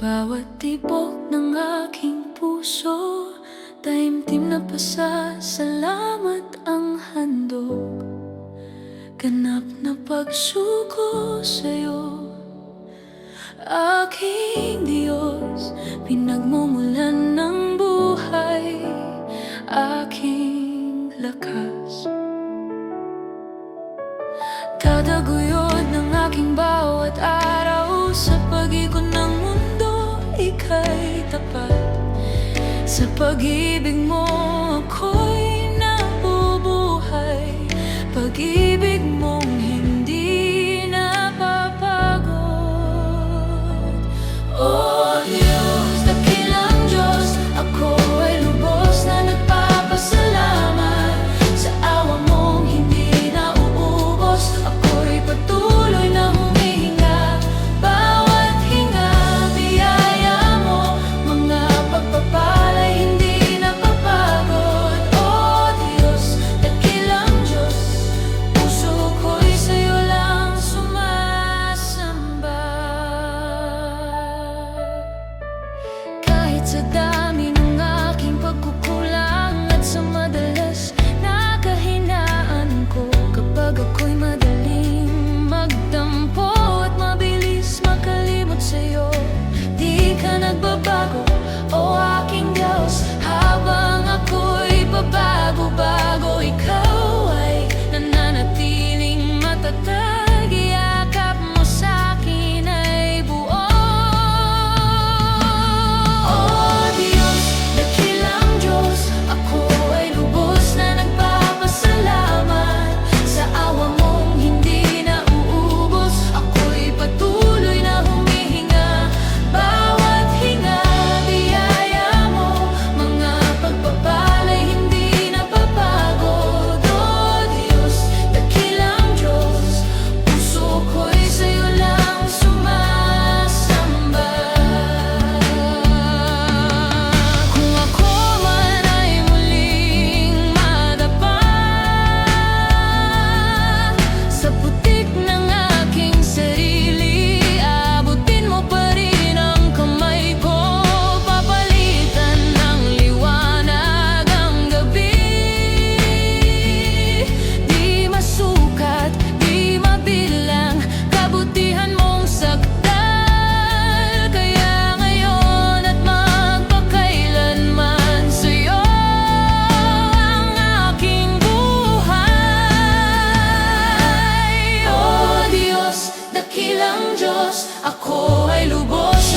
Bawat tibok ng aking puso, taimtim na pasasalamat ang handog. Ganap na pagsuko sa'yo, aking Diyos, pinagmumulan ng buhay, aking lakas. Kada guyod ng aking bawat araw, sa pag-ikot ng mundo, ika'y tapat. Sa pag-ibig mo ako'y nabubuhay, pag-ibig mong hindi napapagod. Oh Diyos, dakilang Diyos, ako ay lubos na nagpapasalamat. Sa awa mong hindi nauubos, ako'y patuloy na humihinga. Bawat hinga, biyaya mo, mga pagpapalay hindi napapagod. Oh Diyos, dakilang Diyos, puso ko'y sa'yo lang sumasamba. Kahit sa dami ng aking pagkukulang at sa madalas na kahinaan ko, kapag ako'y madaling magtampo at mabilis makalimot sa'yo, di ka nagbabago, o aking Diyos. Habang ako'y pabago-bago, ikaw ay nananatiling matatag. Iyakap mo sa'kin ay buo. Oh Diyos, dakilang Diyos, ako ay lubos na nagpapasalamat. Sa awa mong hindi nauubos, ako'y patuloy na humihinga. Bawat hinga, biyaya mo, mga pagpapalay hindi napapagod. Oh Diyos, dakilang Diyos, puso ko'y sa'yo lang sumasamba. Kung ako man ay muling madapa sa putik ng aking sarili, abutin mo pa rin ang kamay ko. Papalitan ng liwanag ang gabi, di masukat, di mabilang, kabutihan mong sakdal. Kaya ngayon at magpakailanman, sa'yo ang aking buhay. Oh Diyos, dakilang Diyos, ako ay lubos